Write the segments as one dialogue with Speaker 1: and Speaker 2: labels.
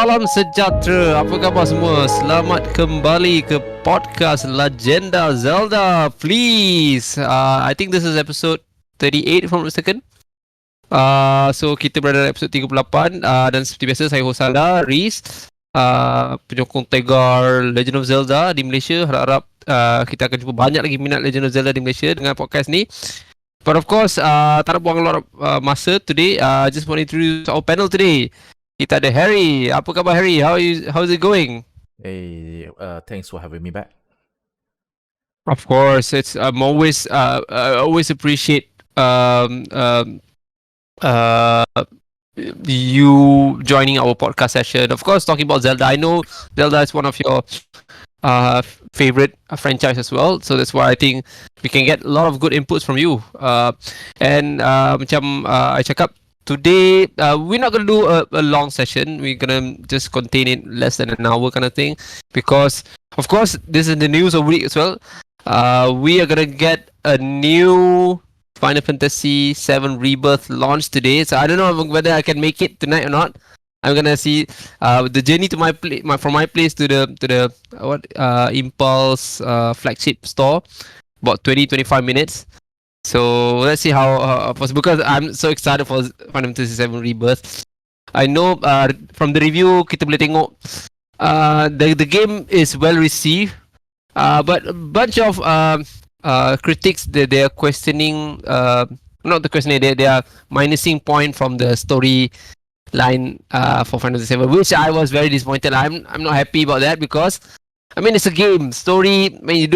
Speaker 1: Salam sejahtera, apa khabar semua? Selamat kembali ke Podcast Lagenda Zelda. Please, I think this is episode 38 if I'm not mistaken. So kita berada dalam episode 38 dan seperti biasa saya host hala, Reez, penyokong tegar Legend of Zelda di Malaysia. Harap-harap kita akan jumpa banyak lagi minat Legend of Zelda di Malaysia dengan podcast ni. But of course, tak nak buang a lot of masa today. Just want to introduce our panel today. Kita ada Harry. Apa khabar Harry? How's it going?
Speaker 2: Hey, thanks for having me back.
Speaker 1: Of course, it's always always appreciate you joining our podcast session. Of course, talking about Zelda. I know Zelda is one of your favorite franchise as well, so that's why I think we can get a lot of good inputs from you. Macam I cakap, today we're not gonna do a long session. We're gonna just contain it less than an hour kind of thing, because of course this is the news of the week as well. We are gonna get a new Final Fantasy VII Rebirth launch today, so I don't know whether I can make it tonight or not. I'm gonna see the journey to from my place to the Impulse flagship store, about 20-25 minutes. So let's see how possible, because I'm so excited for Final Fantasy VII Rebirth. I know from the review kita boleh tengok the game is well received, but a bunch of critics they are questioning, not the questioning, they are minusing point from the story line for Final Fantasy VII, which I was very disappointed. I'm not happy about that, because I mean it's a game. Story, I mean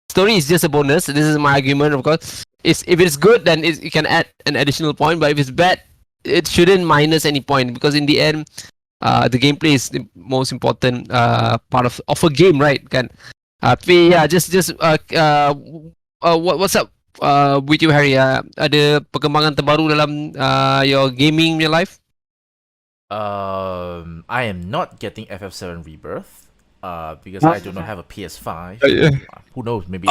Speaker 1: story is just a bonus. This is my argument, of course. If it's good, then it can add an additional point. But if it's bad, it shouldn't minus any point, because in the end, the gameplay is the most important part of a game, right? Kan? Yeah, what's up with you, Harry? Ada perkembangan terbaru dalam your gaming life?
Speaker 2: I am not getting FF7 Rebirth. Because I do not have a PS5. Who knows? Maybe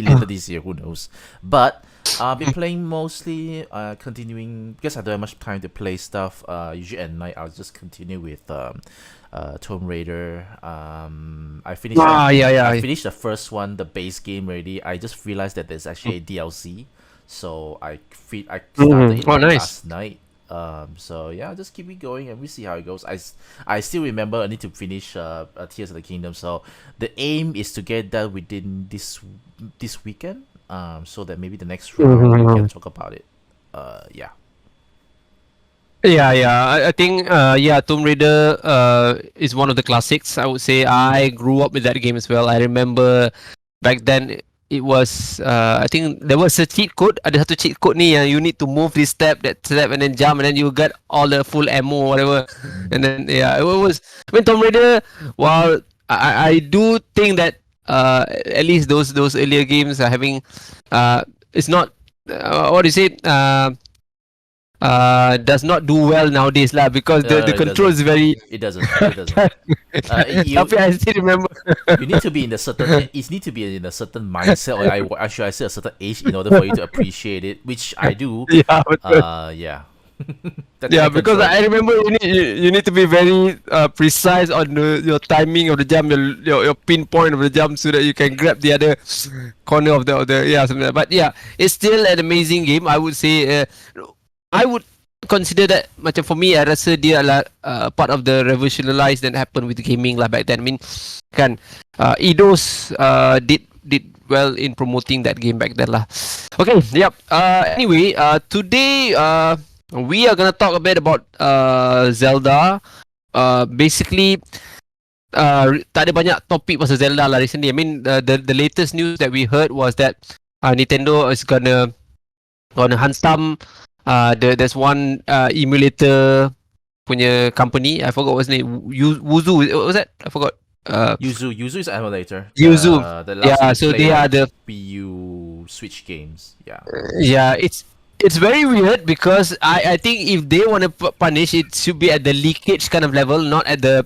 Speaker 2: later this year. Who knows? But I've been playing mostly, continuing, because I don't have much time to play stuff. Usually at night I'll just continue with Tomb Raider. I finished. I finished the first one, the base game already. I just realized that there's actually a DLC, so I started it last night. So yeah, just keep it going and we see how it goes. I still remember I need to finish Tears of the Kingdom, so the aim is to get that within this weekend, so that maybe the next round we can talk about it. Yeah.
Speaker 1: I think Tomb Raider is one of the classics. I would say I grew up with that game as well. I remember back then it was I think there was a cheat code. Ada satu cheat code ni yang you need to move this step, that step, and then jump, and then you get all the full ammo or whatever. And then it was. I mean, Tomb Raider. While I do think that at least those earlier games are having it's not what do you say does not do well nowadays lah, because the control is very.
Speaker 2: It doesn't.
Speaker 1: Tapi I still remember.
Speaker 2: You need to be in a certain. It needs to be in a certain mindset, or should I say a certain age, in order for you to appreciate it, which I do.
Speaker 1: Yeah.
Speaker 2: Yeah.
Speaker 1: Because I remember you need to be very precise on your timing of the jump, your pinpoint of the jump, so that you can grab the other corner of the something like that. But yeah, it's still an amazing game. I would say. I would consider that, macam for me, I rasa dia adalah part of the revolutionized that happened with gaming lah back then. I mean, kan, Eidos did well in promoting that game back then lah. Okay, yep. Anyway, today we are gonna talk a bit about Zelda. Basically, tak ada banyak topik pasal Zelda lah recently. I mean, the latest news that we heard was that Nintendo is gonna hantam. There's one emulator punya company. I forgot what's name. Wuzu. What was that? I forgot.
Speaker 2: Yuzu is an emulator.
Speaker 1: Yuzu. So they are the
Speaker 2: Wii U Switch games. Yeah.
Speaker 1: Yeah, it's very weird, because I think if they want to punish, it should be at the leakage kind of level, not at the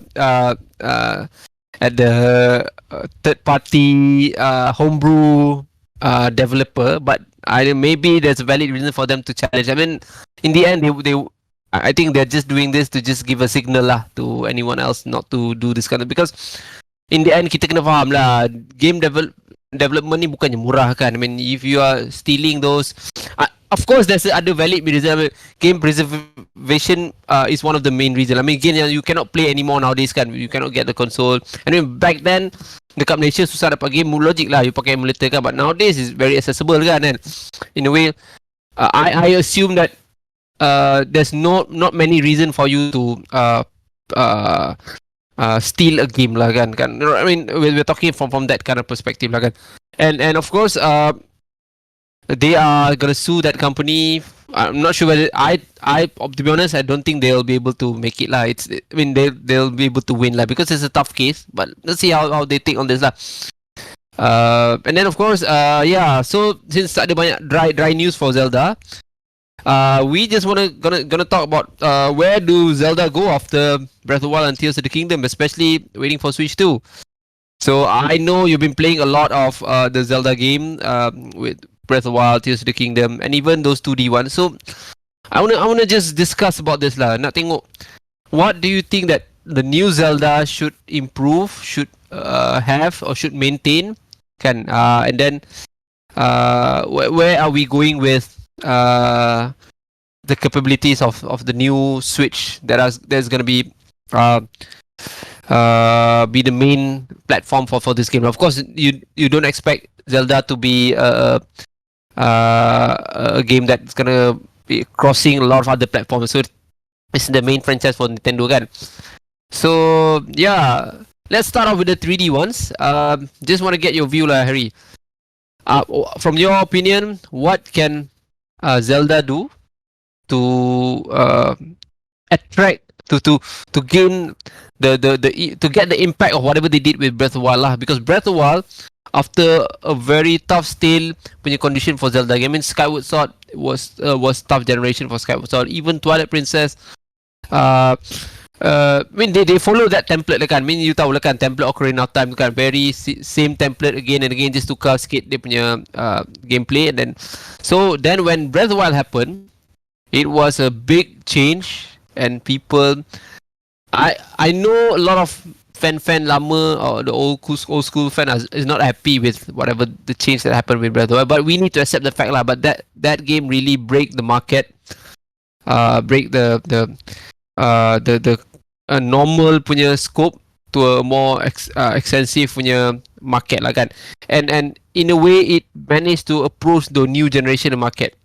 Speaker 1: third party homebrew developer. But maybe there's a valid reason for them to challenge. I mean, in the end, I think they're just doing this to just give a signal lah to anyone else not to do this kind of, because in the end kita kena faham lah, development ni bukannya murah kan. I mean, if you are stealing those, of course there's other valid reason. Game preservation is one of the main reason. I mean, again, you cannot play anymore nowadays kan. You cannot get the console. I mean, back then dekat Malaysia susah dapat game, logik lah you pakai emulator kan. But nowadays is very accessible kan. And in a way, I assume that there's not many reason for you to steal a game lah kan. I mean, we're talking from that kind of perspective lah kan. And of course, they are gonna sue that company. I'm not sure whether to be honest, I don't think they'll be able to make it lah. I mean, they'll be able to win lah, because it's a tough case. But let's see how they take on this lah. And then of course, so since ada banyak dry news for Zelda, we just gonna talk about where do Zelda go after Breath of the Wild and Tears of the Kingdom, especially waiting for Switch 2. So I know you've been playing a lot of the Zelda game with Breath of the Wild, Tears of the Kingdom, and even those 2D ones. So I wanna just discuss about this lah. Nak tengok, what do you think that the new Zelda should improve, should have, or should maintain? Kan? And then where are we going with the capabilities of the new Switch there's gonna be the main platform for this game. Of course, you don't expect Zelda to be a game that's gonna be crossing a lot of other platforms. So it's the main franchise for Nintendo kan. So yeah, let's start off with the 3D ones. Just want to get your view lah, Harry. From your opinion, what can Zelda do to attract, to gain to get the impact of whatever they did with Breath of the Wild lah? Because Breath of the Wild, after a very tough stale punya condition for Zelda game, I mean, Skyward Sword was tough generation for Skyward Sword. Even Twilight Princess, I mean, they follow that template lah kan. I mean, you tahu lah kan, template Ocarina of Time kan, very same template again and again, just tukar sikit dia punya gameplay. And then when Breath of the Wild happened, it was a big change, and people, I know a lot of fan lama, or the old school fan is not happy with whatever the change that happened with Breath of the Wild, but we need to accept the fact lah. But that game really break the market, break the normal punya scope to a more extensive punya market lah kan. And in a way, it managed to approach the new generation market.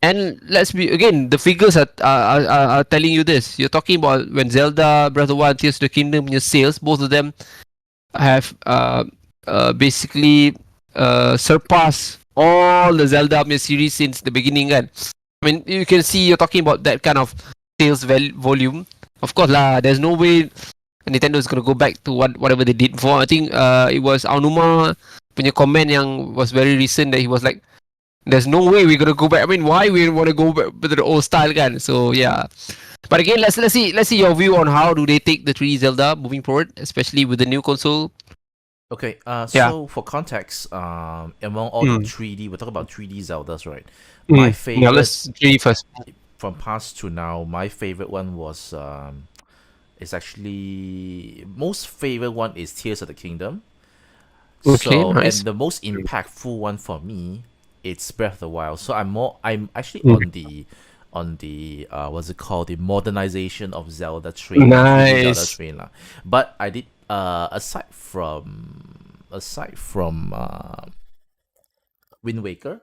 Speaker 1: And let's be, again, the figures are telling you this. You're talking about when Zelda, Breath of the Wild, Tears of the Kingdom punya sales, both of them have basically surpassed all the Zelda punya series since the beginning kan. I mean, you can see you're talking about that kind of sales volume. Of course lah, there's no way Nintendo is gonna go back to whatever they did before. I think it was Aonuma punya comment yang was very recent, that he was like, there's no way we're gonna go back. I mean, why we want to go back to the old style kan? So yeah. But again, let's see your view on how do they take the 3D Zelda moving forward, especially with the new console.
Speaker 2: Okay, so for context, among all the 3D, we're talking about 3D Zeldas, right? My favorite.
Speaker 1: Yeah, let's 3D first.
Speaker 2: From past to now, my favorite one was is actually, most favorite one is Tears of the Kingdom.
Speaker 1: Okay,
Speaker 2: so
Speaker 1: nice.
Speaker 2: And the most impactful one for me, it's Breath of the Wild. So I'm actually on the what's it called, the modernization of Zelda train.
Speaker 1: Nice.
Speaker 2: Zelda train lah. But I did aside from Wind Waker.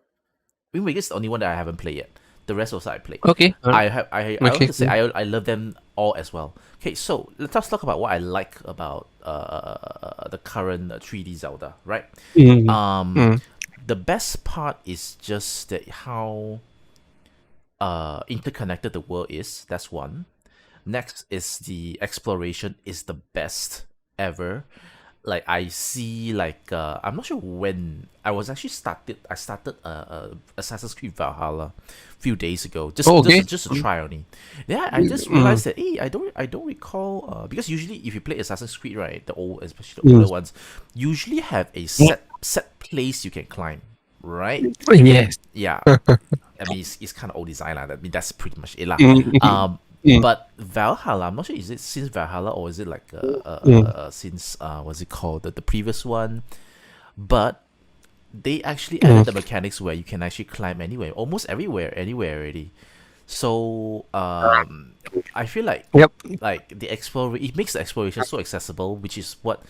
Speaker 2: Wind Waker is the only one that I haven't played yet. The rest also I played.
Speaker 1: Okay.
Speaker 2: I want to say I love them all as well. Okay, so let's talk about what I like about the current 3D Zelda, right? The best part is just that how interconnected the world is. That's one. Next is the exploration is the best ever. Like I see, like I'm not sure when I started Assassin's Creed Valhalla a few days ago, just to try only. Yeah, I just realized that I don't recall because usually if you play Assassin's Creed, right, especially the older ones, usually have a set place you can climb, right?
Speaker 1: Yes.
Speaker 2: Yeah, I mean it's kind of old design lah. I mean that's pretty much it lah.
Speaker 1: Mm.
Speaker 2: But Valhalla, I'm not sure is it since Valhalla or is it like
Speaker 1: Mm.
Speaker 2: since what's it called the previous one? But they actually added the mechanics where you can actually climb anywhere, almost anywhere already. So I feel
Speaker 1: Yep.
Speaker 2: like it makes the exploration so accessible, which is what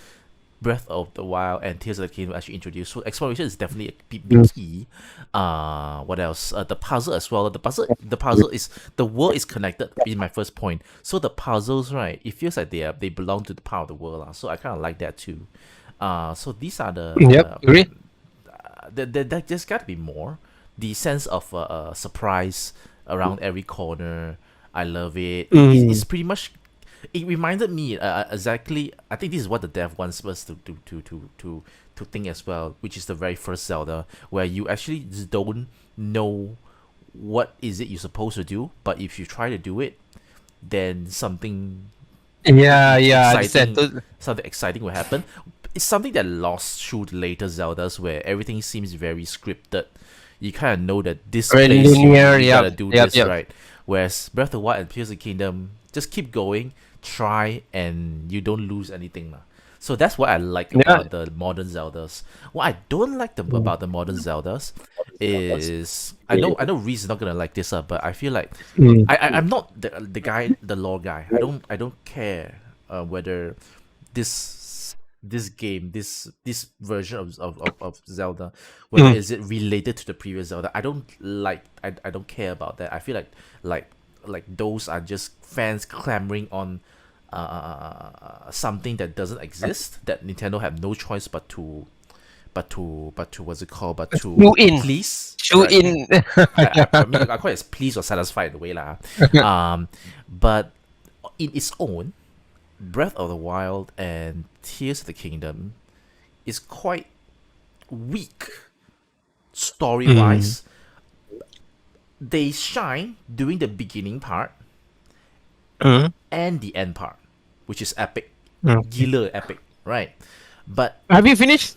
Speaker 2: Breath of the Wild and Tears of the Kingdom actually introduced. So exploration is definitely a big key. What else? The puzzle as well. The puzzle is the world is connected. In my first point, so the puzzles, right? It feels like they belong to the part of the world, so I kind of like that too. So these are
Speaker 1: Yep. Agree.
Speaker 2: there just got to be more. The sense of surprise around every corner. I love it. It's pretty much. It reminded me exactly. I think this is what the dev wants us to think as well, which is the very first Zelda, where you actually just don't know what is it you're supposed to do, but if you try to do it, then something
Speaker 1: Yeah. I understand.
Speaker 2: something exciting will happen. It's something that lost through the later Zeldas, where everything seems very scripted. You kind of know that this
Speaker 1: Very
Speaker 2: place
Speaker 1: linear.
Speaker 2: you gotta
Speaker 1: Yep.
Speaker 2: do
Speaker 1: Yep.
Speaker 2: this
Speaker 1: Yep.
Speaker 2: right. Whereas Breath of the Wild and Tears of the Kingdom just keep going, try, and you don't lose anything lah. So that's what I like about the modern Zeldas. What I don't like about the modern Zeldas is I know Reese is not gonna like this, but I feel like I'm not the lore guy. I don't care whether this game this version of Zelda, whether is it related to the previous Zelda. I don't care about that. I feel like those are just fans clamoring on something that doesn't exist, that Nintendo have no choice but to what's it called, but to
Speaker 1: Shoe in.
Speaker 2: please.
Speaker 1: Shoe
Speaker 2: Right.
Speaker 1: in.
Speaker 2: I mean, I call it as please or satisfy in a way lah. But in its own, Breath of the Wild and Tears of the Kingdom is quite weak story wise. They shine during the beginning part and the end part, which is epic, gila epic, right? But
Speaker 1: Have you finished?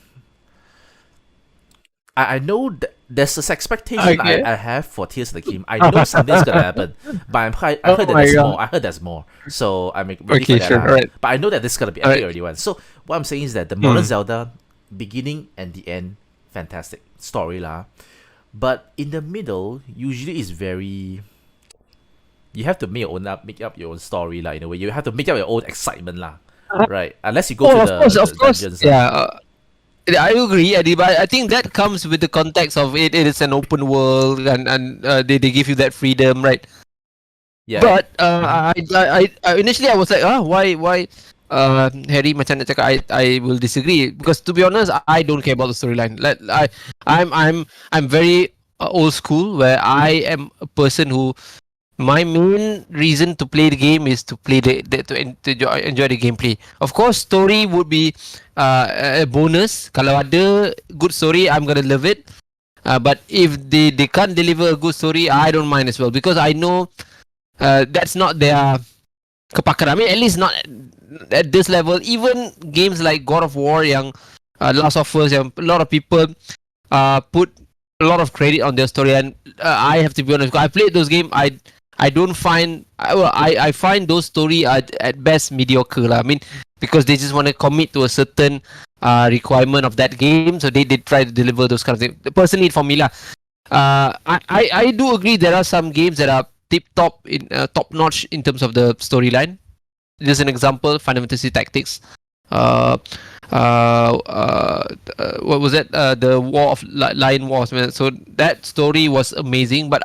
Speaker 2: I know that there's this expectation
Speaker 1: Okay.
Speaker 2: I have for Tears of the Kingdom. I know something's gonna happen, but I heard that
Speaker 1: my
Speaker 2: there's
Speaker 1: God.
Speaker 2: more. I heard there's more, so I'm ready
Speaker 1: Okay,
Speaker 2: for that.
Speaker 1: sure,
Speaker 2: lah.
Speaker 1: alright.
Speaker 2: But I know that this is gonna be epic
Speaker 1: Alright.
Speaker 2: already. One. So what I'm saying is that the modern Zelda, beginning and the end, fantastic story lah. But in the middle, usually is very. You have to make up your own story lah. In a way, you have to make up your own excitement lah, right? Unless you go to
Speaker 1: of course.
Speaker 2: dungeons.
Speaker 1: Yeah. I agree, Eddie, but I think that comes with the context of it. It is an open world, and they give you that freedom, right?
Speaker 2: Yeah.
Speaker 1: But I initially I was like, why Harry macam nak cakap, I will disagree, because to be honest, I don't care about the storyline. Like I'm very old school, where I am a person who my main reason to play the game is to play to enjoy the gameplay. Of course, story would be a bonus. Kalau ada good story, I'm gonna love it. But if they can't deliver a good story, I don't mind as well, because I know that's not their kepakaran. I mean, at least not at this level. Even games like God of War, yang Last of Us, yang a lot of people put a lot of credit on their story, and I have to be honest, I played those games. I don't find I find those story are at best mediocre lah. I mean, because they just want to commit to a certain requirement of that game, so they try to deliver those kind of things. Personally, for me lah, I do agree there are some games that are top notch in terms of the storyline. Just an example, Final Fantasy Tactics. What was that? The War of Lion Wars, man. So that story was amazing. But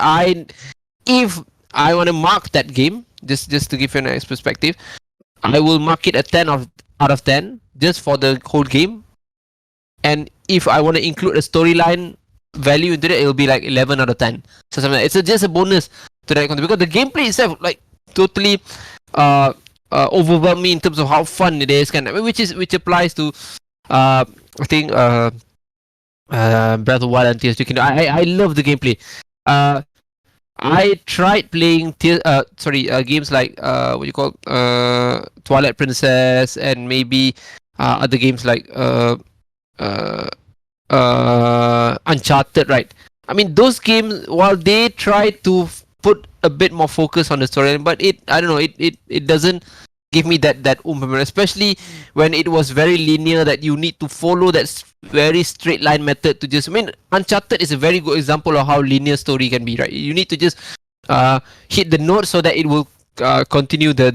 Speaker 1: if I want to mark that game, just to give you a nice perspective, I will mark it a 10 out of 10 just for the whole game. And if I want to include a storyline value into it, it will be like 11 out of 10. So something like that. It's just a bonus to that content, because the gameplay itself like totally overwhelmed me in terms of how fun it is, which applies to I think Breath of the Wild and Tears of the Kingdom. I love the gameplay. I tried playing games like what you call Twilight Princess, and maybe other games like Uncharted, right? I mean, those games, while they try to put a bit more focus on the story, but I don't know, it doesn't give me that oomph, especially when it was very linear, that you need to follow that very straight line method to just. I mean, Uncharted is a very good example of how linear story can be, right? You need to just hit the note so that it will continue the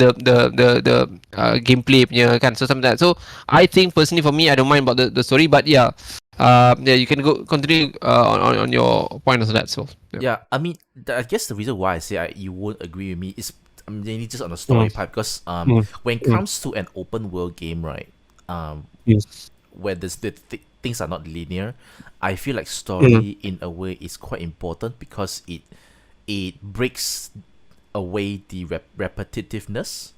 Speaker 1: gameplay punya kan, so something like that. So I think personally for me, I don't mind about the story, but yeah, you can go continue on your point on that. So
Speaker 2: Yeah, I mean, I guess the reason why I say you won't agree with me is mainly just on the story part, because when it comes to an open world game, right,
Speaker 1: yes.
Speaker 2: where things are not linear, I feel like story in a way is quite important, because it breaks away the repetitiveness.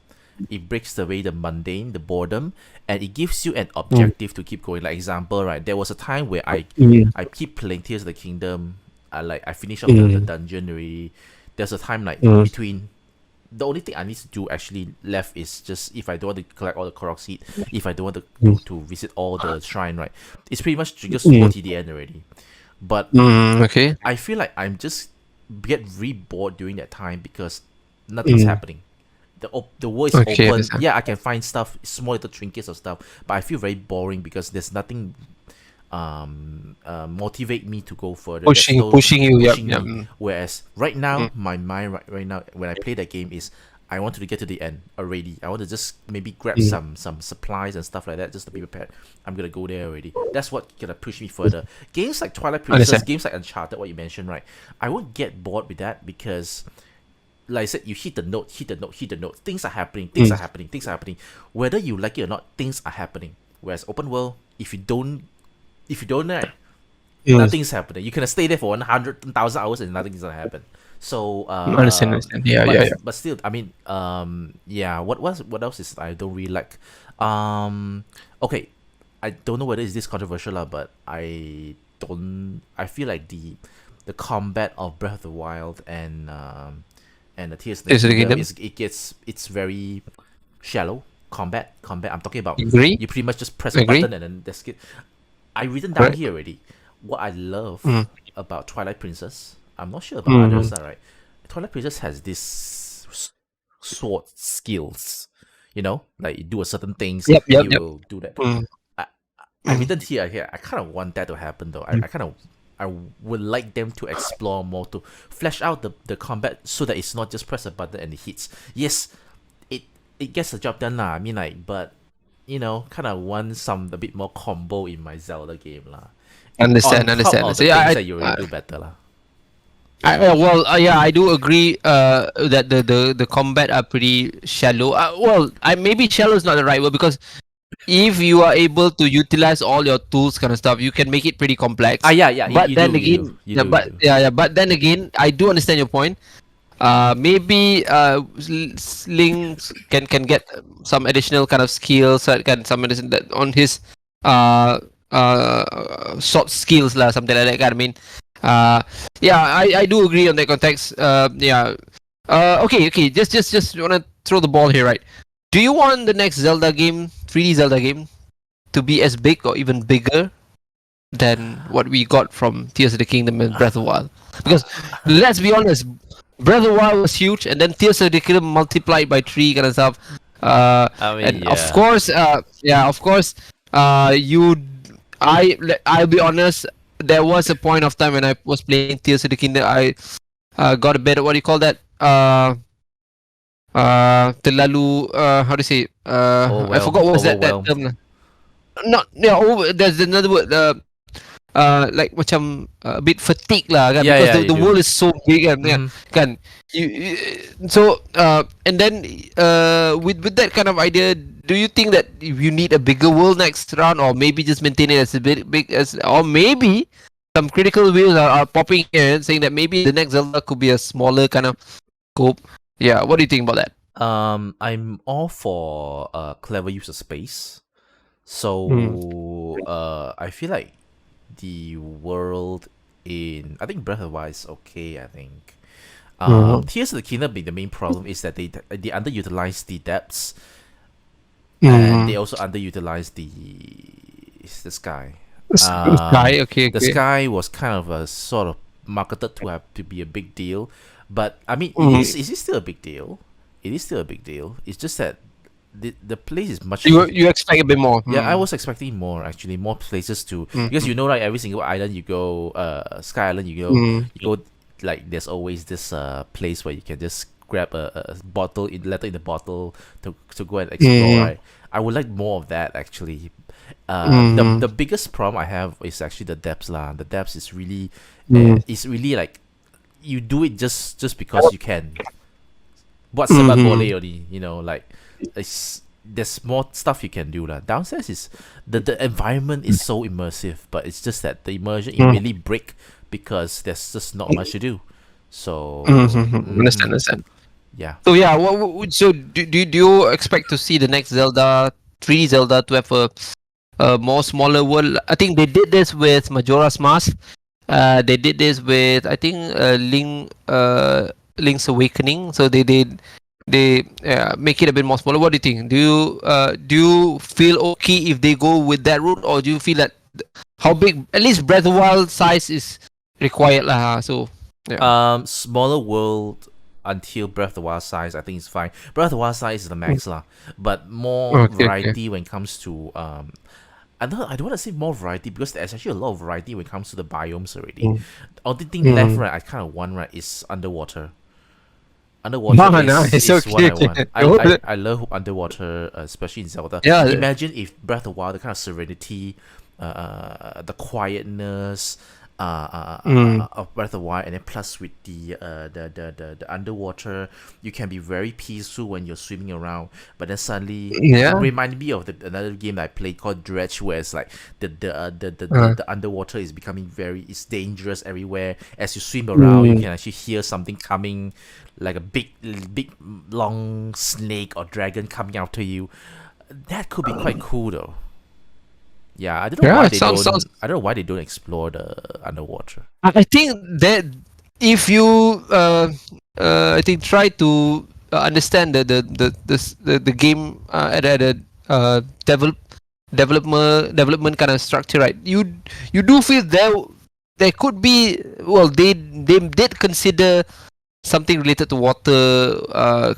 Speaker 2: It breaks away the mundane, the boredom, and it gives you an objective to keep going. Like example, right? There was a time where I keep playing Tears of the Kingdom. I finished up the dungeon already. There's a time like between. The only thing I need to do actually left is just, if I don't want to collect all the Korok seed, if I don't want to visit all the shrine, right? It's pretty much just go to the end already. But
Speaker 1: okay.
Speaker 2: I feel like I'm just get very bored during that time, because nothing's happening. The world is
Speaker 1: Okay,
Speaker 2: open.
Speaker 1: understand.
Speaker 2: Yeah, I can find stuff, small little trinkets of stuff, but I feel very boring because there's nothing motivate me to go further.
Speaker 1: Pushing you.
Speaker 2: Pushing
Speaker 1: Yep.
Speaker 2: me. Whereas right now, my mind right now when I play that game is, I wanted to get to the end already. I want to just maybe grab some supplies and stuff like that just to be prepared. I'm gonna go there already. That's what gonna push me further. Games like Twilight Princess,
Speaker 1: Understand.
Speaker 2: games like Uncharted, what you mentioned, right? I won't get bored with that, because like I said, you hit the note. Things are happening. Things are happening. Whether you like it or not, things are happening. Whereas open world, if you don't nothing's happening. You can stay there for 100,000 hours and nothing's gonna happen. So
Speaker 1: Understand. Yeah,
Speaker 2: but,
Speaker 1: yeah.
Speaker 2: but still, I mean, yeah. What else is I don't really like? Okay, I don't know whether is this controversial lah, but I feel like the combat of Breath of the Wild and the Tears of the Kingdom it's very shallow combat. I'm talking about
Speaker 1: Agree.
Speaker 2: you pretty much just press a
Speaker 1: Agree.
Speaker 2: button and then that's it. I written down
Speaker 1: Correct.
Speaker 2: here already what I love about Twilight Princess. I'm not sure about others, right? Twilight Princess has this sword skills, like you do a certain things,
Speaker 1: Yep.
Speaker 2: you will do that.
Speaker 1: Mm.
Speaker 2: I written here. I kind of want that to happen though. I would like them to explore more, to flesh out the combat so that it's not just press a button and it hits. Yes, it gets the job done lah. I mean, like, but kind of want a bit more combo in my Zelda game lah.
Speaker 1: Understand.
Speaker 2: On top of
Speaker 1: So
Speaker 2: the
Speaker 1: yeah,
Speaker 2: things that you already do better lah.
Speaker 1: Yeah, I do agree that the combat are pretty shallow. Maybe shallow is not the right word, because if you are able to utilize all your tools kind of stuff, you can make it pretty complex.
Speaker 2: Yeah.
Speaker 1: But
Speaker 2: you
Speaker 1: then
Speaker 2: do,
Speaker 1: again,
Speaker 2: you do.
Speaker 1: but then again, I do understand your point. Maybe Slings can get some additional kind of skills, some addition that on his soft skills lah, something like that. I mean, I do agree on that context. Okay. Just wanna throw the ball here, right? Do you want the next Zelda game, 3D Zelda game, to be as big or even bigger than what we got from Tears of the Kingdom and Breath of the Wild? Because let's be honest, Breath of the Wild was huge, and then Tears of the Kingdom multiplied by 3 kind of stuff. Of course, I'll be honest. There was a point of time when I was playing Tears of the Kingdom. I got a bit. What do you call that? Terlalu how to say? I forgot what was that term. There's another word. Like macam a bit fatigue lah, kan? Because the world is so big, kan? And then with that kind of idea, do you think that you need a bigger world next round, or maybe just maintain it as a big as, or maybe some critical views are popping here saying that maybe the next Zelda could be a smaller kind of scope? Yeah, what do you think about that?
Speaker 2: I'm all for clever use of space. So I feel like the world in, I think Breath of the Wild is okay. I think Tears of the Kingdom, the main problem is that they underutilize the depths, and they also underutilize the sky.
Speaker 1: Sky, okay,
Speaker 2: The
Speaker 1: okay.
Speaker 2: sky was kind of a sort of marketed to have to be a big deal, but I mean, it is still a big deal. It is still a big deal. It's just that the place is much.
Speaker 1: You expect a bit more.
Speaker 2: Yeah, I was expecting more actually, more places to because you know, like every single island you go, Sky Island you go, like there's always this place where you can just grab a bottle, letter in the bottle to go and explore. Right, I would like more of that actually. The biggest problem I have is actually the depths lah. The depths is really, it's really like you do it just because you can. What's about boleh only, you know, like there's more stuff you can do lah. Downstairs is the environment is so immersive, but it's just that the immersion immediately break because there's just not much to do. So
Speaker 1: Understand.
Speaker 2: yeah.
Speaker 1: So yeah, so do you expect to see the next Zelda, 3D Zelda, to have a more smaller world? I think they did this with Majora's Mask. They did this with, I think, Link's Awakening. So they make it a bit more smaller. What do you think? Do you feel okay if they go with that route, or do you feel that how big, at least Breath of the Wild size is required lah? So yeah.
Speaker 2: Smaller world until Breath of the Wild size, I think it's fine. Breath of the Wild size is the max lah, but more variety when it comes to I don't want to say more variety because there's actually a lot of variety when it comes to the biomes already. Only thing left, right, I kind of want, right, is underwater. Underwater is what I want. I love underwater, especially in Zelda.
Speaker 1: Yeah.
Speaker 2: Imagine if Breath of the Wild, the kind of serenity, the quietness, of Breath of the Wild, and then plus with the underwater, you can be very peaceful when you're swimming around. But then suddenly, it reminded me of another game that I played called Dredge, where it's like the underwater is becoming it's dangerous everywhere. As you swim around, you can actually hear something coming, like a big long snake or dragon coming after you. That could be quite cool though. Yeah, I don't know why they don't. I don't know why they don't explore the underwater.
Speaker 1: I think that if you I think try to understand the game at a development kind of structure, right? You do feel there could be, well, they did consider something related to water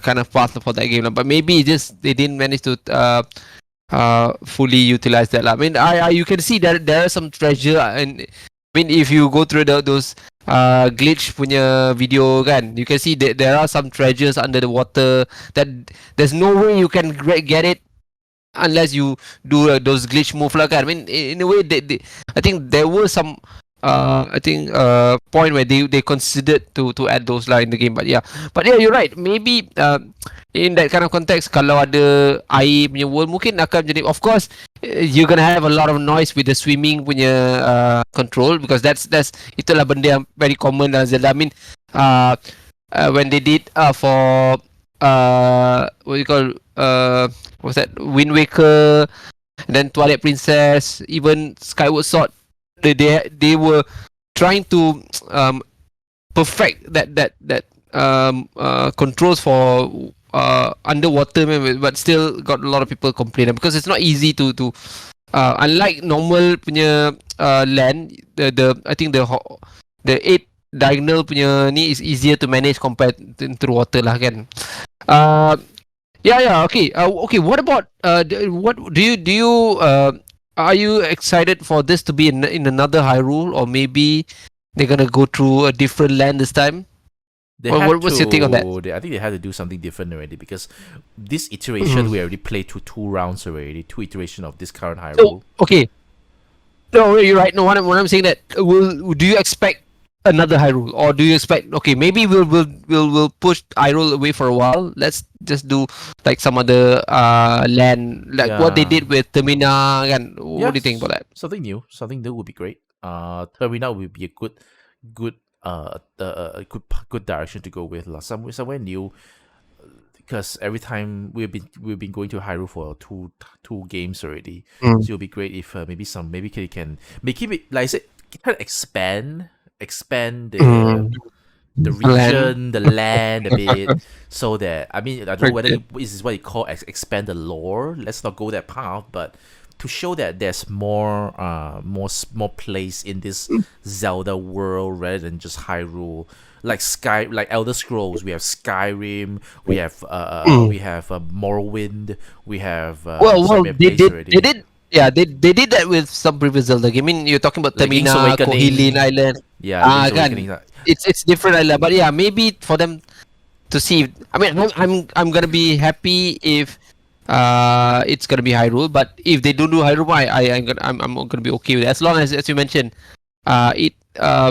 Speaker 1: kind of path for that game, but maybe just they didn't manage to fully utilize that. I mean, you can see that there are some treasure, and I mean, if you go through those glitch punya video kan, you can see that there are some treasures under the water that there's no way you can get it unless you do those glitch move lah kan. I mean, in a way, I think there were some point where they considered to add those lah in the game, but yeah, you're right. Maybe in that kind of context, kalau ada air punya world, mungkin akan jadi, of course, you're gonna have a lot of noise with the swimming punya control, because that's itulah benda yang very common dalam Zelda. I mean, when they did for what you call what's that, Wind Waker, and then Twilight Princess, even Skyward Sword, they were trying to perfect that controls for underwater, but still got a lot of people complaining because it's not easy to unlike normal punya land, I think the 8 diagonal punya ni is easier to manage compared to water lah kan. Okay, what about what do you are you excited for this to be in another Hyrule, or maybe they're gonna go through a different land this time? What's your take on that?
Speaker 2: I think they had to do something different already, because this iteration we already played through 2 rounds already, 2 iterations of this current Hyrule.
Speaker 1: Okay. No, you're right. No, what I'm saying that do you expect another Hyrule, or do you expect, okay, maybe we'll push Hyrule away for a while. Let's just do like some other land, like what they did with Termina. And what do you think about that?
Speaker 2: Something new would be great. Termina would be a good direction to go with. Somewhere new, because every time we've been going to Hyrule for two games already. So it'll be great if maybe they can make it, like I said, kind of expand the region, the land a bit, so that, I mean, I don't know whether this is what you call expand the lore. Let's not go that path, but to show that there's more place in this Zelda world rather than just Hyrule. Like Elder Scrolls, we have Skyrim, we have Morrowind, we have
Speaker 1: well,
Speaker 2: so many
Speaker 1: they
Speaker 2: places
Speaker 1: did, they did, yeah, they did that with some previous Zelda game. I mean, you're talking about
Speaker 2: Like Link's
Speaker 1: Tamina,
Speaker 2: Awakening.
Speaker 1: Kohilin Island.
Speaker 2: Yeah, Link's
Speaker 1: Kan,
Speaker 2: Awakening.
Speaker 1: it's different island, but yeah, maybe for them to see. I mean, I'm gonna be happy if it's gonna be Hyrule, but if they don't do Hyrule, I'm gonna be okay with it, as long as you mentioned, it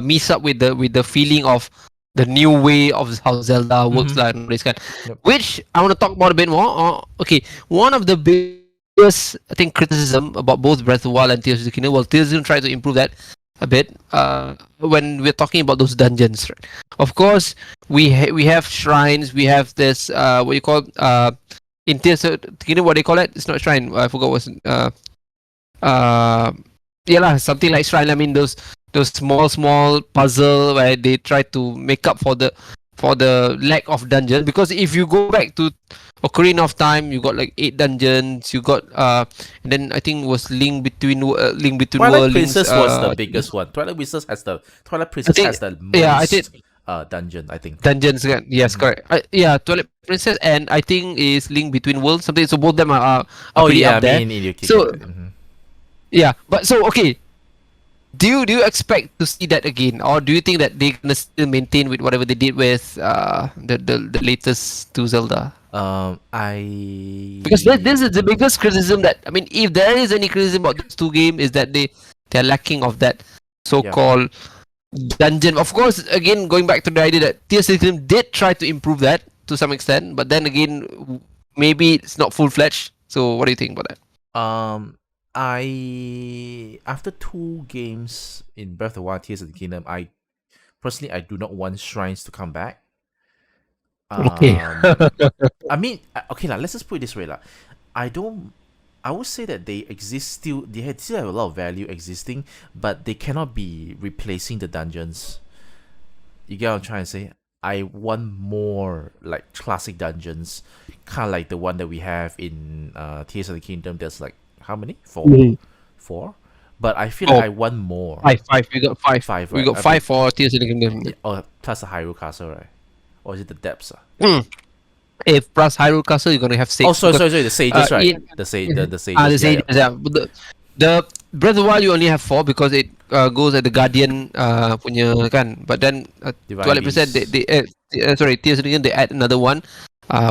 Speaker 1: meets up with the feeling of the new way of how Zelda works, like this kind.
Speaker 2: Yep.
Speaker 1: Which I want to talk about a bit more. Okay, one of the biggest, I think, criticism about both Breath of the Wild and Tears of the Kingdom. Well, Tears of the Kingdom tried to improve that a bit. When we're talking about those dungeons, right? Of course, we have shrines. We have this what you call in Tears of the Kingdom, what they call it? It's not shrine. I forgot what's yeah lah, something like shrine. I mean those small puzzle where they try to make up for the lack of dungeons. Because if you go back to Ocarina of Time, you got like 8 dungeons. You got and then I think it was Link Between
Speaker 2: Twilight
Speaker 1: Worlds.
Speaker 2: Princess was the biggest one. Twilight Princess has the most
Speaker 1: yeah, I think
Speaker 2: dungeon, I think.
Speaker 1: dungeons. Yes, correct. Yeah, Twilight Princess, and I think is Link Between Worlds, something. So both of them are pretty up there. So yeah, but so okay. Do you expect to see that again, or do you think that they're gonna still maintain with whatever they did with the latest two Zelda? Because this is the biggest criticism that, I mean, if there is any criticism about those two games, is that they're lacking of that so-called dungeon. Of course, again going back to the idea that Tears of the Kingdom did try to improve that to some extent, but then again maybe it's not full-fledged. So what do you think about that?
Speaker 2: After 2 games in Breath of the Wild, Tears of the Kingdom, I do not want shrines to come back.
Speaker 1: Okay.
Speaker 2: I mean, okay lah. Let's just put it this way lah. I would say that they exist still. They still have a lot of value existing, but they cannot be replacing the dungeons. You get what I'm trying to say? I want more like classic dungeons, kind of like the one that we have in Tears of the Kingdom. There's like how many? 4, 4. But I feel like I want more.
Speaker 1: 5. We got 5.
Speaker 2: 5.
Speaker 1: We
Speaker 2: Right?
Speaker 1: got 5 for Tears of the Kingdom.
Speaker 2: Plus the Hyrule Castle, right? Or is it the depths?
Speaker 1: If plus Hyrule Castle, you're gonna have 6.
Speaker 2: Oh, sorry. The sages, right? The sages.
Speaker 1: The sages. Yeah. But the Breath of the Wild, you only have 4 because it goes at the Guardian punya kan. But then Twilight Princess, sorry, Tears of the Kingdom, they add another one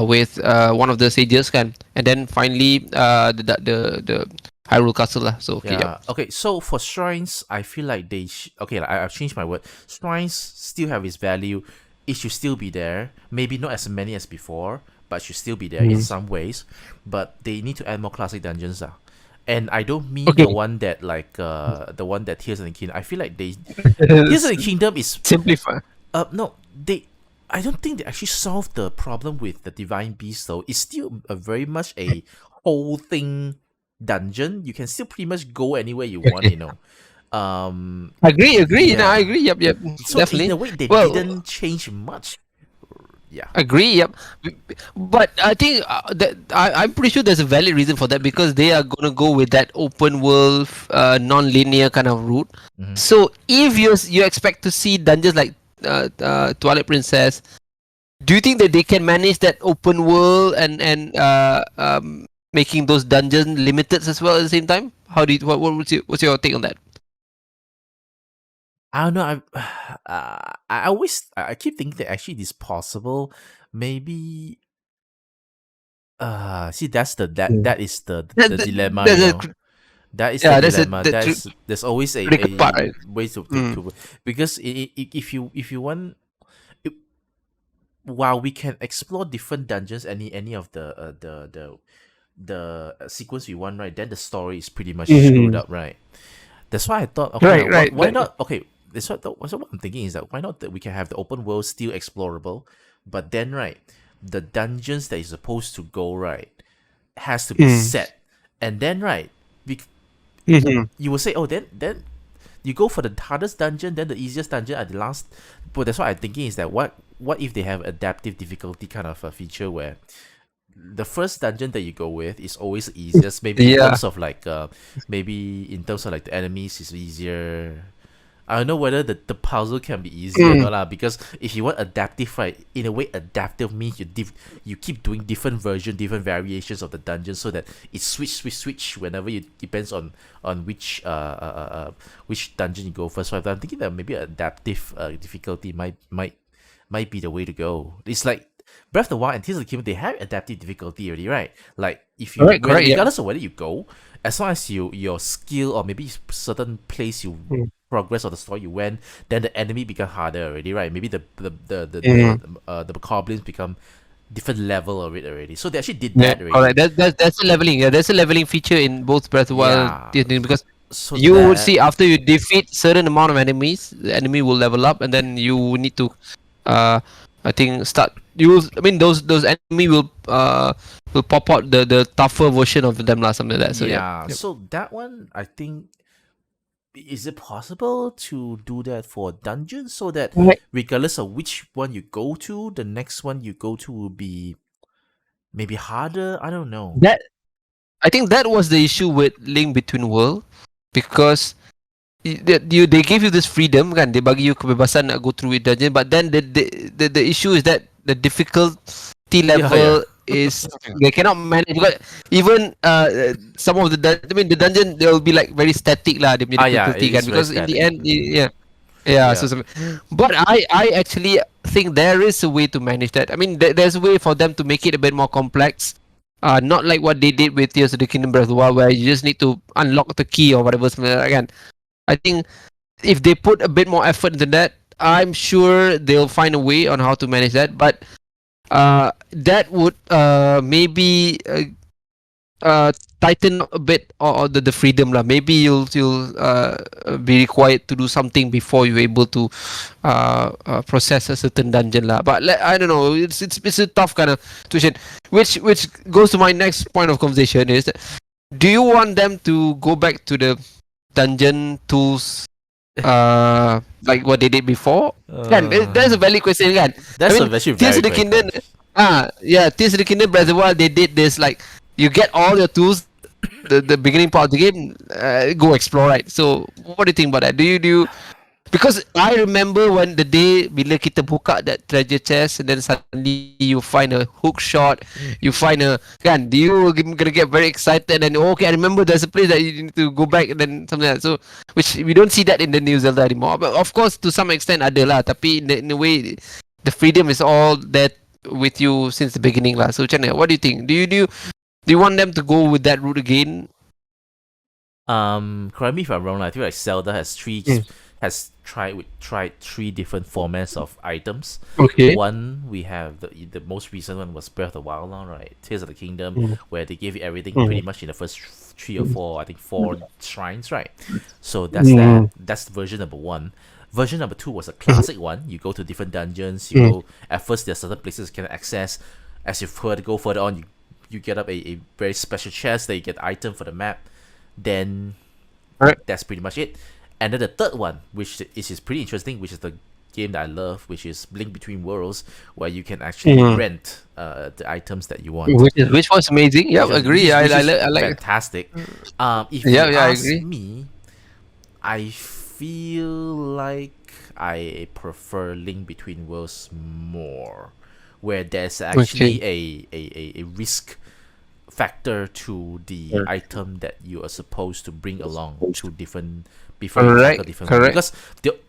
Speaker 1: with one of the sages kan. And then finally the Hyrule Castle lah. So okay,
Speaker 2: okay. So for shrines, I feel like I've changed my word. Shrines still have its value. It should still be there. Maybe not as many as before, but should still be there in some ways. But they need to add more classic dungeons. And I don't mean the one that Tears of the Kingdom. I feel like Tears of the Kingdom is
Speaker 1: simplify.
Speaker 2: No, I don't think they actually solved the problem with the Divine Beast though. It's still very much a whole thing dungeon. You can still pretty much go anywhere you want, you know.
Speaker 1: Agree.
Speaker 2: Yeah.
Speaker 1: No, I agree. Yep.
Speaker 2: So
Speaker 1: Definitely.
Speaker 2: in a way, they didn't change much. Yeah.
Speaker 1: Agree. Yep. But I think that I'm pretty sure there's a valid reason for that, because they are gonna go with that open world, non-linear kind of route. So if you expect to see dungeons like Twilight Princess, do you think that they can manage that open world and making those dungeons limited as well at the same time? What's your take on that?
Speaker 2: I don't know. I keep thinking that actually it is possible. Maybe. See, that is the dilemma. That is the dilemma. There's always a way to because if you want. While we can explore different dungeons, any of the sequence we want, right? Then the story is pretty much screwed up, right? That's why I thought, okay, why not? Okay, that's what I'm thinking is that why not that we can have the open world still explorable, but then right, the dungeons that is supposed to go right has to be set, and then right, you will say, oh, then you go for the hardest dungeon, then the easiest dungeon at the last. But that's what I'm thinking is that what if they have adaptive difficulty kind of a feature where the first dungeon that you go with is always the easiest. Maybe in
Speaker 1: Yeah.
Speaker 2: terms of like the enemies is easier. I don't know whether the puzzle can be easier or not lah. Because if you want adaptive, right, in a way, adaptive means you keep doing different different variations of the dungeon, so that it switch whenever you depends on which dungeon you go first. So I'm thinking that maybe adaptive difficulty might be the way to go. It's like Breath of the Wild and Tears of the Kingdom, they have adaptive difficulty already, right? Like if you
Speaker 1: Correct, yeah.
Speaker 2: regardless of whether you go, as long as your skill or maybe certain place you progress or the story you went, then the enemy become harder already, right? Maybe the goblins become different level of it already. So they actually did that already.
Speaker 1: Correct. That's a leveling. Yeah, there's a leveling feature in both Breath of the Wild,
Speaker 2: Yeah.
Speaker 1: because
Speaker 2: So
Speaker 1: you would
Speaker 2: that
Speaker 1: see after you defeat certain amount of enemies, the enemy will level up, and then you need to, I think start. Those enemy will pop out the tougher version of them, something like that. So
Speaker 2: yeah.
Speaker 1: yeah.
Speaker 2: So that one, I think, is it possible to do that for dungeons so that
Speaker 1: Right.
Speaker 2: regardless of which one you go to, the next one you go to will be maybe harder? I don't know.
Speaker 1: I think that was the issue with Link Between World, because they give you this freedom, kan, they bagi you kebebasan nak go through it dungeon, but then the issue is that the difficulty level is they cannot manage, because even some of the the dungeon, they will be like very static lah, the difficulty, kan,
Speaker 2: it's very
Speaker 1: because in the
Speaker 2: static.
Speaker 1: end so but I actually think there is a way to manage that. I mean, there's a way for them to make it a bit more complex. Not like what they did with Tears of the Kingdom, Breath of the Wild, where you just need to unlock the key or whatever. Again, I think if they put a bit more effort into that, I'm sure they'll find a way on how to manage that. But that would maybe tighten up a bit or the freedom lah. Maybe you'll be required to do something before you're able to process a certain dungeon lah. But I don't know. It's a tough kind of situation. Which goes to my next point of conversation is that, do you want them to go back to the dungeon tools like what they did before? That's a valid question, kan?
Speaker 2: That's actually
Speaker 1: Tears
Speaker 2: very
Speaker 1: of the Kingdom. Tears of the Kingdom, Breath of the Wild, they did this, like, you get all your tools, the beginning part of the game, go explore, right? So what do you think about that? Do you because I remember when the day bila kita buka that treasure chest, and then suddenly you find a hook shot, you find you gonna get very excited, and okay, I remember there's a place that you need to go back, and then something like that. So which we don't see that in the new Zelda anymore. But of course, to some extent ada lah, tapi in a way the freedom is all there with you since the beginning lah. So Chana, what do you think? Do you want them to go with that route again?
Speaker 2: Correct me if I'm wrong. I think like Zelda has tried three different formats of items.
Speaker 1: Okay.
Speaker 2: One, we have the most recent one was Breath of the Wild, right? Tears of the Kingdom, where they gave you everything pretty much in the first 3 or 4, I think 4 shrines, right? So that's that. That's version number 1. Version number 2 was a classic one. You go to different dungeons. You go at first. There are certain places you can access. As you go further on, you get up a very special chest that you get item for the map. Then that's pretty much it. And then the third one, which is pretty interesting, which is the game that I love, which is Link Between Worlds, where you can actually rent the items that you want.
Speaker 1: Which was amazing. Yeah, I agree. I like
Speaker 2: fantastic. If you ask me, I feel like I prefer Link Between Worlds more, where there's actually a risk factor to the item that you are supposed to bring along to different before you tackle different ones. Because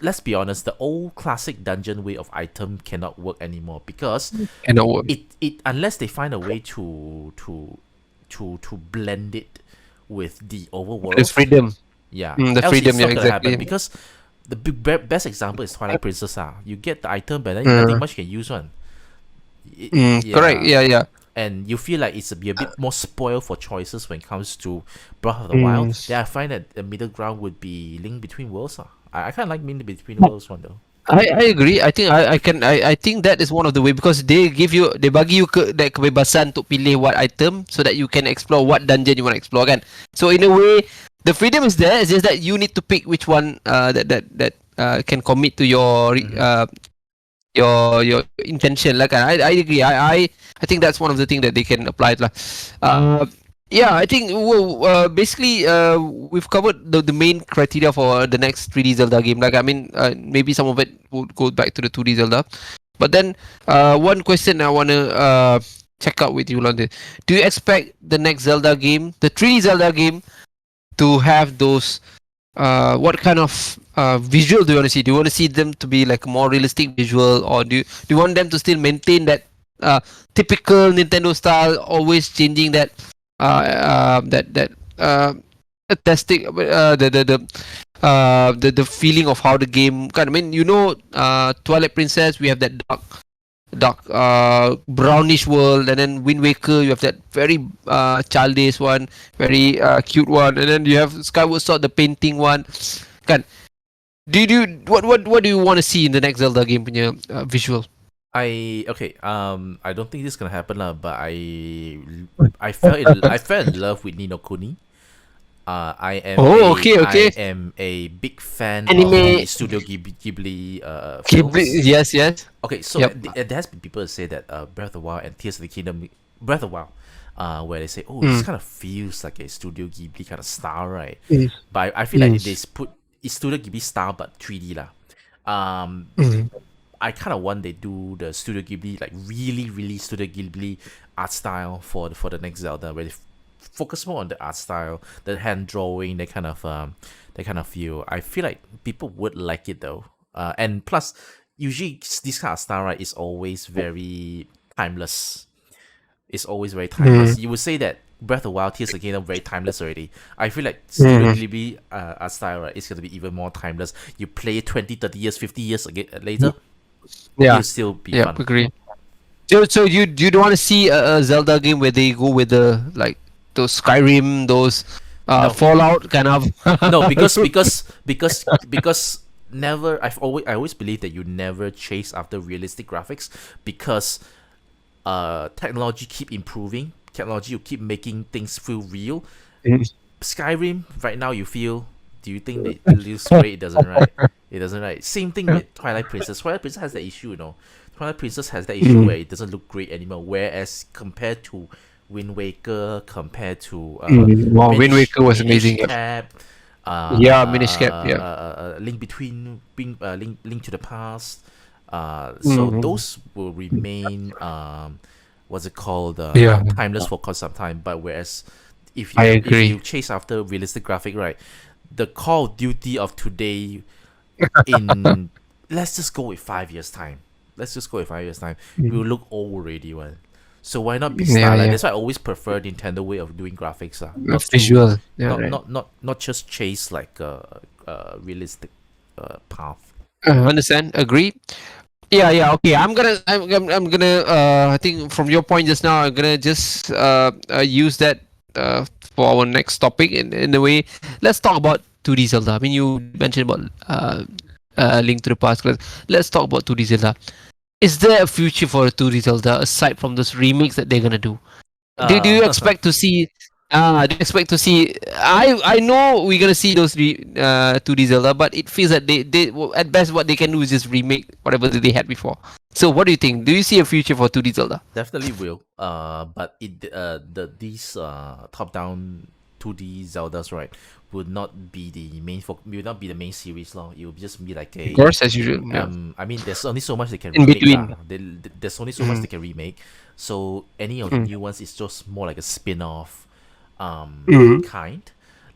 Speaker 2: let's be honest, the old classic dungeon way of item cannot work anymore, because it unless they find a way to blend it with the overworld.
Speaker 1: It's freedom.
Speaker 2: Yeah,
Speaker 1: the freedom. Yeah, exactly.
Speaker 2: Happen, because the best example is Twilight Princess. You get the item, but then nothing much you can use one.
Speaker 1: Correct. Yeah.
Speaker 2: And you feel like it's a bit more spoiled for choices when it comes to Breath of the Wild. Then I find that the middle ground would be Link Between Worlds. I kind of like Link Between Worlds one though.
Speaker 1: I agree. I think I think that is one of the way, because they bagi you that kebebasan untuk pilih what item, so that you can explore what dungeon you want to explore, kan. So in a way, the freedom is there. It's just that you need to pick which one that can commit to your your intention. Like I agree. I think that's one of the things that they can apply lah. Yeah, I think basically we've covered the main criteria for the next 3D Zelda game. Like I mean, maybe some of it would go back to the 2D Zelda, but then one question I wanna check out with you, London. Do you expect the next Zelda game, the 3D Zelda game, to have those? What kind of visual do you want to see? Do you want to see them to be like a more realistic visual, or do you want them to still maintain that typical Nintendo style, always changing that testing the feeling of how the game kind of, I mean, Twilight Princess, we have that dark brownish world, and then Wind Waker you have that very childish one, very cute one, and then you have Skyward Sword, the painting one. Kan, what do you want to see in the next Zelda game punya visual?
Speaker 2: I don't think this is gonna happen lah, but I fell in love with Ni no Kuni. I am a big fan of the Studio Ghibli films.
Speaker 1: Yes.
Speaker 2: Okay, so there has been people say that Breath of the Wild and Tears of the Kingdom, Breath of the Wild, where they say, this kind of feels like a Studio Ghibli kind of style, right? But I feel like they put it's Studio Ghibli style but 3D lah. I kind of want they do the Studio Ghibli, like really Studio Ghibli art style for the next Zelda, where they focus more on the art style, the hand drawing, that kind of feel. I feel like people would like it though. And plus, usually this kind of style, right, is always very timeless. It's always very timeless. You would say that Breath of the Wild, Tears of the Kingdom very timeless already. I feel like Studio Ghibli art style, right, is going to be even more timeless. You play 20, 30 years, 50 years later, it'll still be fun.
Speaker 1: Agree. So you don't want to see a Zelda game where they go with the like those Skyrim, those Fallout kind of.
Speaker 2: No, because never. I always believe that you never chase after realistic graphics, because technology keep improving. Technology will keep making things feel real. Skyrim right now, you feel. Do you think it looks great? It doesn't, right? It doesn't, right? Same thing with Twilight Princess. Twilight Princess has that issue, you know. Twilight Princess has that issue where it doesn't look great anymore. Whereas compared to Wind Waker, compared to
Speaker 1: Wind Waker was amazing.
Speaker 2: Cap,
Speaker 1: Minish Cap.
Speaker 2: Link Between, Link to the Past. So those will remain what's it called? Timeless for quite some time. But whereas if you chase after realistic graphic, right, the Call of Duty of today, in let's just go with 5 years time. We will look old already, one. So why not be stylized? That's why I always prefer Nintendo way of doing graphics,
Speaker 1: not visual.
Speaker 2: Not just chase like a realistic path.
Speaker 1: Understand? Agree? Yeah. Okay, I'm gonna. I think from your point just now, I'm gonna just use that for our next topic. In a way, let's talk about 2D Zelda. I mean, you mentioned about Link to the Past. Let's talk about 2D Zelda. Is there a future for a 2D Zelda aside from those remakes that they're gonna do? Do you expect to see? Do you expect to see? I know we're gonna see those 2D Zelda, but it feels that they at best what they can do is just remake whatever they had before. So what do you think? Do you see a future for 2D Zelda?
Speaker 2: Definitely will. But these top-down 2D Zeldas, right, would not be the main series, long. It will just be like a.
Speaker 1: Of course, as usual. Yeah.
Speaker 2: I mean, there's only so much they can
Speaker 1: in
Speaker 2: remake.
Speaker 1: between.
Speaker 2: There's only so much they can remake. So any of the new ones is just more like a spin-off, kind.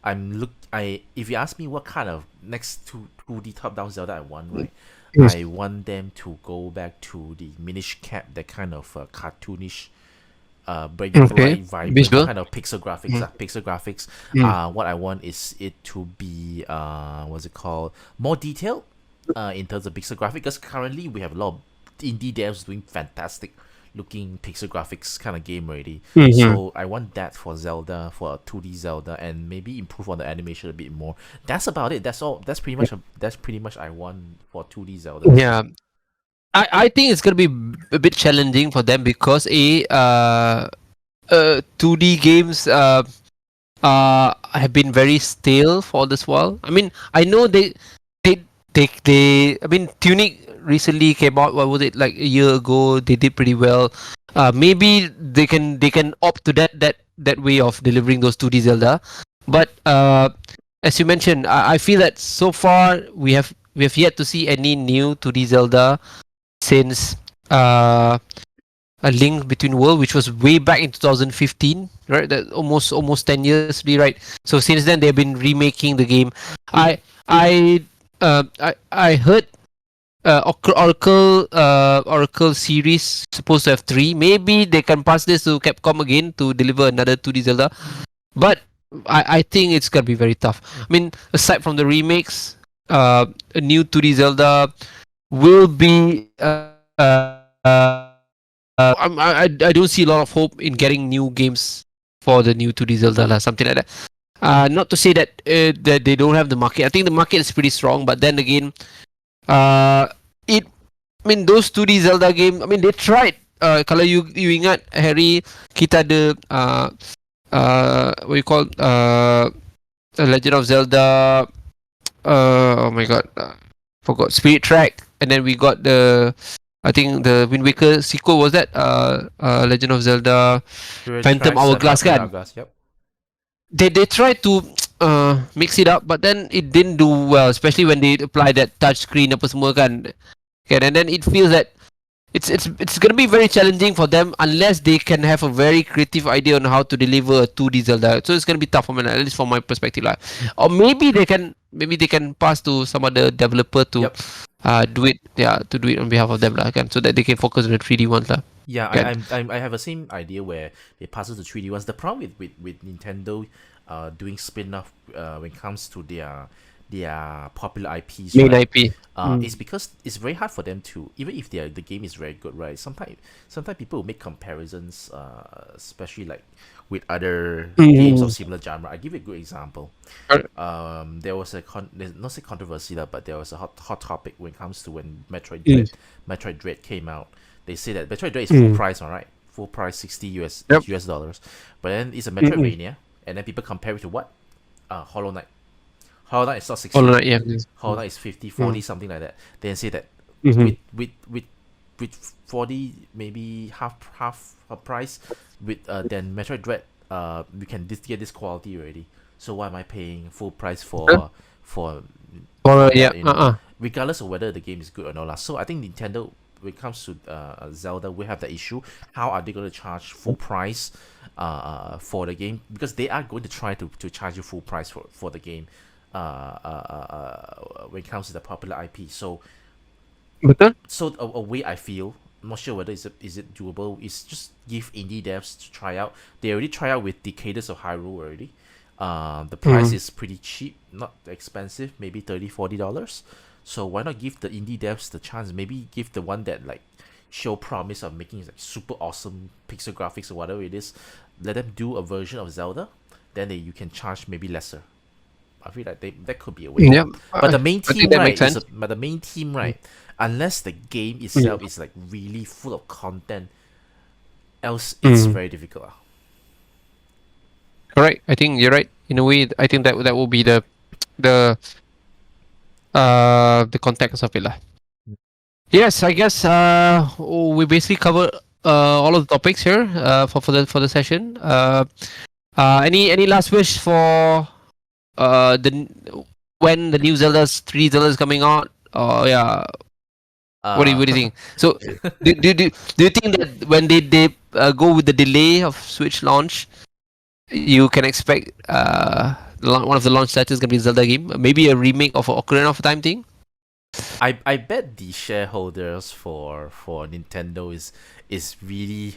Speaker 2: If you ask me what kind of next 2D top-down Zelda I want, right, I want them to go back to the Minish Cap, that kind of cartoonish, bright vibrant kind of pixel graphics. What I want is it to be what's it called, more detailed in terms of pixel graphics, because currently we have a lot of indie devs doing fantastic looking pixel graphics kind of game already. So I want that for Zelda, for a 2D Zelda, and maybe improve on the animation a bit more. That's about it. That's all. That's pretty much I want for 2D Zelda.
Speaker 1: Yeah. I think it's gonna be a bit challenging for them because 2D games have been very stale for this while. I mean, I know they I mean, Tunic recently came out. What was it, like a year ago? They did pretty well. Maybe they can opt to that way of delivering those 2D Zelda. But as you mentioned, I feel that so far we have yet to see any new 2D Zelda since A Link Between World, which was way back in 2015, right? That almost 10 years, right? So since then they've been remaking the game. I heard Oracle series supposed to have 3. Maybe they can pass this to Capcom again to deliver another 2D Zelda, but I think it's gonna be very tough. I mean, aside from the remakes, a new 2D Zelda will be I don't see a lot of hope in getting new games for the new 2D Zelda lah, something like that. Not to say that they don't have the market. I think the market is pretty strong, but then again, I mean those 2D Zelda game. I mean they tried. Kalau you ingat Harry, kita ada what you call Legend of Zelda. Oh my god, forgot Spirit Track, and then we got I think the Wind Waker sequel was that Legend of Zelda Phantom Hourglass kan.
Speaker 2: Yep.
Speaker 1: They tried to mix it up, but then it didn't do well, especially when they apply that touch screen apa semua kan. Okay, and then it feels that it's gonna be very challenging for them unless they can have a very creative idea on how to deliver a 2D Zelda. So it's gonna be tough for me, at least from my perspective lah. Or maybe they can pass to some other developer to do it on behalf of them lah, kan, so that they can focus on the 3D ones lah.
Speaker 2: Yeah, I have the same idea where they pass it to 3D ones. The problem with Nintendo doing spin-off when it comes to their popular IPs,
Speaker 1: Main
Speaker 2: right?
Speaker 1: IP.
Speaker 2: Is because it's very hard for them to, even if the game is very good, right? Sometimes people will make comparisons, especially like with other games of similar genre. I give you a good example. There was not say controversy lah, but there was a hot topic when it comes to when Metroid Dread came out. They say that Metroid Dread is full price, all right, full price $60 US dollars, but then it's a Metroidvania, and then people compare it to what? Hollow Knight. Hollow Knight is not 60.
Speaker 1: Hollow Knight, yeah.
Speaker 2: Hollow Knight is 50, 40, something like that. Then say that with 40, maybe half a price, with then Metroid Dread, we can get this quality already. So why am I paying full price for regardless of whether the game is good or not? So I think Nintendo, when it comes to Zelda, we have the issue. How are they going to charge full price for the game? Because they are going to try to charge you full price for the game when it comes to the popular IP. So a way I feel, I'm not sure whether is it doable, is just give indie devs to try out. They already try out with Decades of Hyrule already. The price is pretty cheap, not expensive, maybe $30-$40. So why not give the indie devs the chance? Maybe give the one that like show promise of making like super awesome pixel graphics or whatever it is. Let them do a version of Zelda, then you can charge maybe lesser. I feel like that could be a way.
Speaker 1: Yeah,
Speaker 2: but the main team, right? Unless the game itself is like really full of content, else it's very difficult.
Speaker 1: Correct. I think you're right. In a way, I think that will be the context of it lah. Yes, I guess we basically covered all of the topics here for the session. Any last wish for when the new 3 Zelda is coming out? What do you think? So do you think that when they go with the delay of Switch launch, you can expect one of the launch titles is gonna be Zelda game, maybe a remake of Ocarina of Time thing?
Speaker 2: I bet the shareholders for Nintendo is really,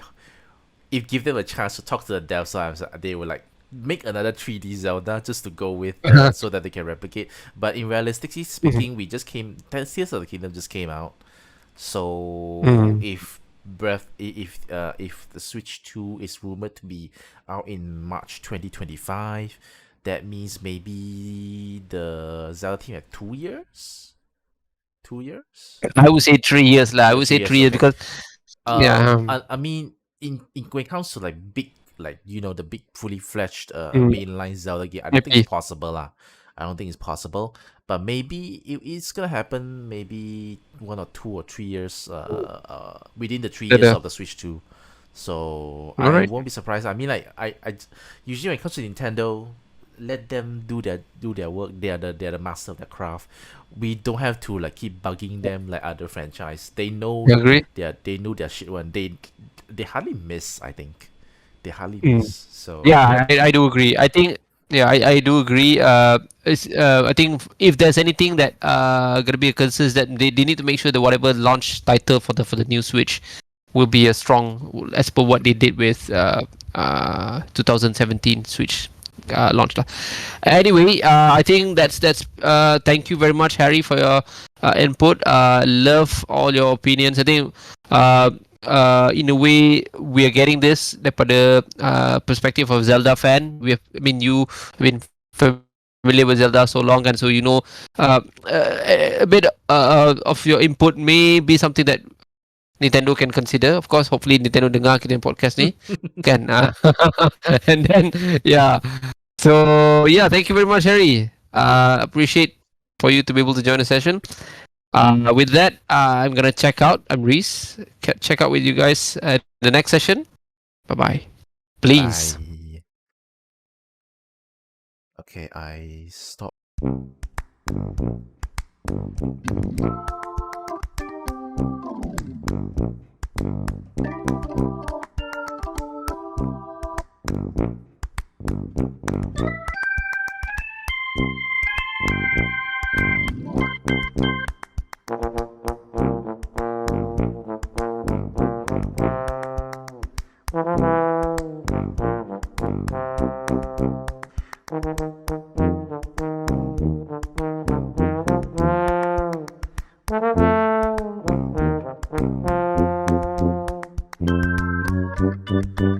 Speaker 2: if give them a chance to talk to the devs, they will like make another 3D Zelda just to go with so that they can replicate. But in realistically speaking, we just Tears of the Kingdom just came out. So if the Switch 2 is rumored to be out in March 2025, that means maybe the Zelda team had 2 years. 2 years?
Speaker 1: I would say 3 years lah. I would say 3 years because
Speaker 2: I mean, in when it comes to like big, like the big fully fledged mainline Zelda game, I don't think it's possible lah. I don't think it's possible. But maybe it's gonna happen. Maybe 1 or 2 or 3 years. Within the 3 years of the Switch 2. So
Speaker 1: All
Speaker 2: I
Speaker 1: right.
Speaker 2: won't be surprised. I mean, like I usually when it comes to Nintendo, let them do their work. They are the master of their craft. We don't have to like keep bugging them like other franchise. They know
Speaker 1: I agree.
Speaker 2: they know their shit one. They hardly miss. I think they hardly
Speaker 1: Mm.
Speaker 2: miss. So
Speaker 1: Yeah, I do agree. I think yeah, I do agree. I think if there's anything that gonna be a concern is that they need to make sure that whatever launch title for the new Switch will be a strong as per what they did with 2017 Switch launch lah. Anyway, I think that's thank you very much, Harry, for your input. Love all your opinions. I think in a way we are getting this daripada perspective of Zelda fan. I mean, you have been familiar with Zelda so long, and so you know a bit of your input may be something that Nintendo can consider. Of course, hopefully Nintendo dengar kita podcast ni, kan? And then yeah. So yeah, thank you very much, Harry. Appreciate for you to be able to join the session. With that, I'm gonna check out. I'm Reese. Check out with you guys at the next session. Bye bye. Please.
Speaker 2: I okay. I stop.